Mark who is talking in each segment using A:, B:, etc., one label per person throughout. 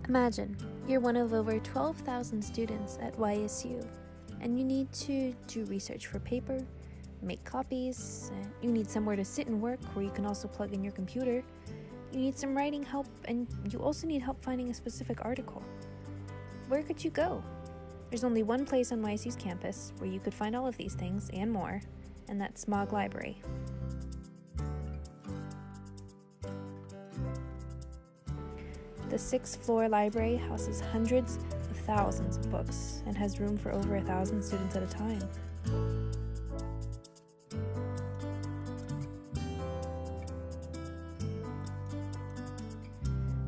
A: Imagine, you're one of over 12,000 students at YSU, and you need to do research for paper, make copies, you need somewhere to sit and work where you can also plug in your computer, you need some writing help, and you also need help finding a specific article. Where could you go? There's only one place on YSU's campus where you could find all of these things and more, and that's Maag Library. The 6th-floor library houses hundreds of thousands of books and has room for over 1,000 students at a time.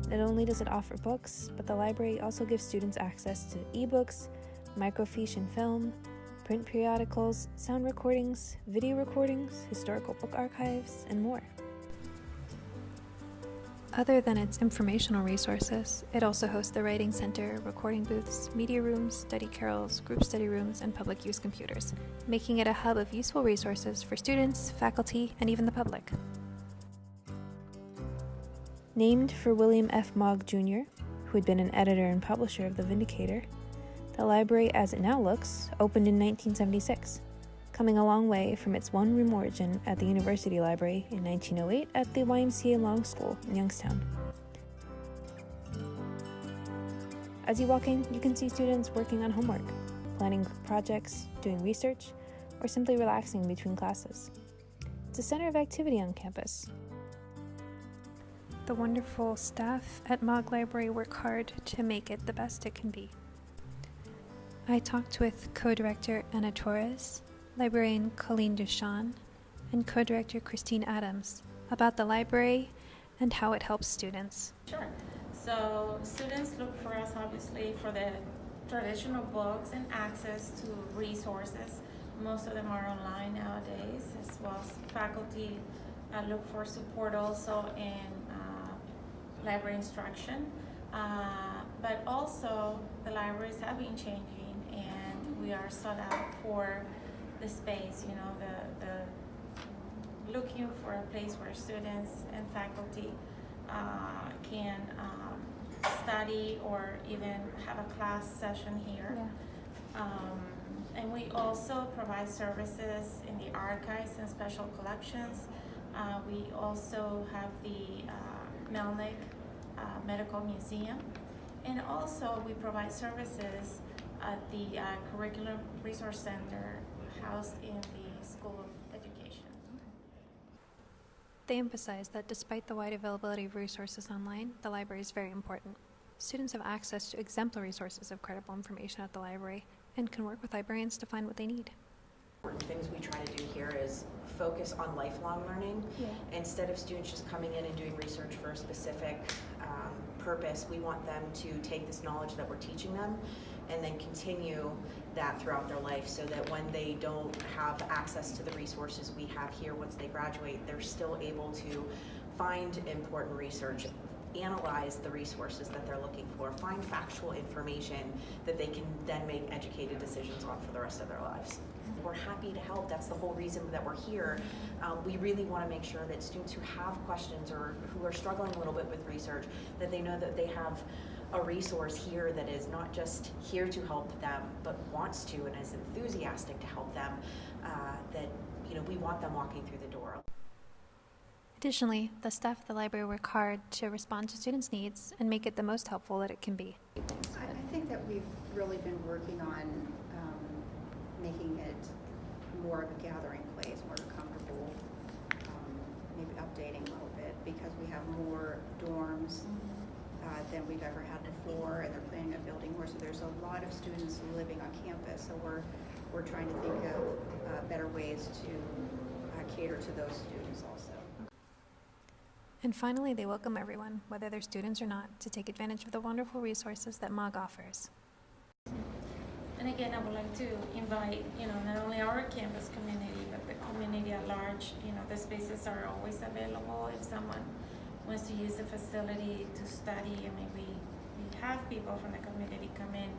A: Not only does it offer books, but the library also gives students access to ebooks, microfiche and film, print periodicals, sound recordings, video recordings, historical book archives, and more. Other than its informational resources, it also hosts the Writing Center, recording booths, media rooms, study carrels, group study rooms, and public use computers, making it a hub of useful resources for students, faculty, and even the public. Named for William F. Maag Jr., who had been an editor and publisher of The Vindicator, the library, as it now looks, opened in 1976. Coming a long way from its one-room origin at the University Library in 1908 at the YMCA Long School in Youngstown. As you walk in, you can see students working on homework, planning projects, doing research, or simply relaxing between classes. It's a center of activity on campus. The wonderful staff at Maag Library work hard to make it the best it can be. I talked with co-director Anna Torres, librarian Colleen Duchan, and co-director Christine Adams about the library and how it helps students.
B: Sure. So students look for us obviously for the traditional books and access to resources. Most of them are online nowadays, as well as faculty look for support also in library instruction. But also the libraries have been changing, and we are sought out for the space, the looking for a place where students and faculty can study or even have a class session here.
A: Yeah.
B: And we also provide services in the archives and special collections. We also have the Melnick Medical Museum, and also we provide services at the Curriculum Resource Center housed in the School of Education.
A: They emphasize that despite the wide availability of resources online, the library is very important. Students have access to exemplary sources of credible information at the library and can work with librarians to find what they need.
C: Important things we try to do here is focus on lifelong learning. Instead of students just coming in and doing research for a specific purpose, we want them to take this knowledge that we're teaching them and then continue that throughout their life, so that when they don't have access to the resources we have here once they graduate, they're still able to find important research, analyze the resources that they're looking for, find factual information that they can then make educated decisions on for the rest of their lives. We're happy to help. That's the whole reason that we're here. We really want to make sure that students who have questions or who are struggling a little bit with research, that they know that they have a resource here that is not just here to help them, but wants to and is enthusiastic to help them, that we want them walking through the door.
A: Additionally, the staff at the library work hard to respond to students' needs and make it the most helpful that it can be.
D: I think that we've really been working on making it more of a gathering place, more comfortable, maybe updating a little bit, because we have more dorms than we've ever had before, and they're planning on building more, so there's a lot of students living on campus, so we're trying to think of better ways to cater to those students also.
A: And finally, they welcome everyone, whether they're students or not, to take advantage of the wonderful resources that Maag offers.
B: And again, I would like to invite, not only our campus community, but the community at large. The spaces are always available if someone wants to use the facility to study. I mean, we have people from the community come in.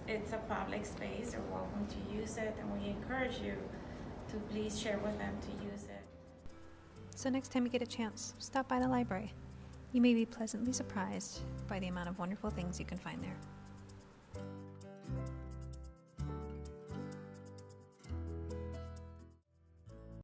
B: It's a public space. They're welcome to use it, and we encourage you to please share with them to use it.
A: So next time you get a chance, stop by the library. You may be pleasantly surprised by the amount of wonderful things you can find there.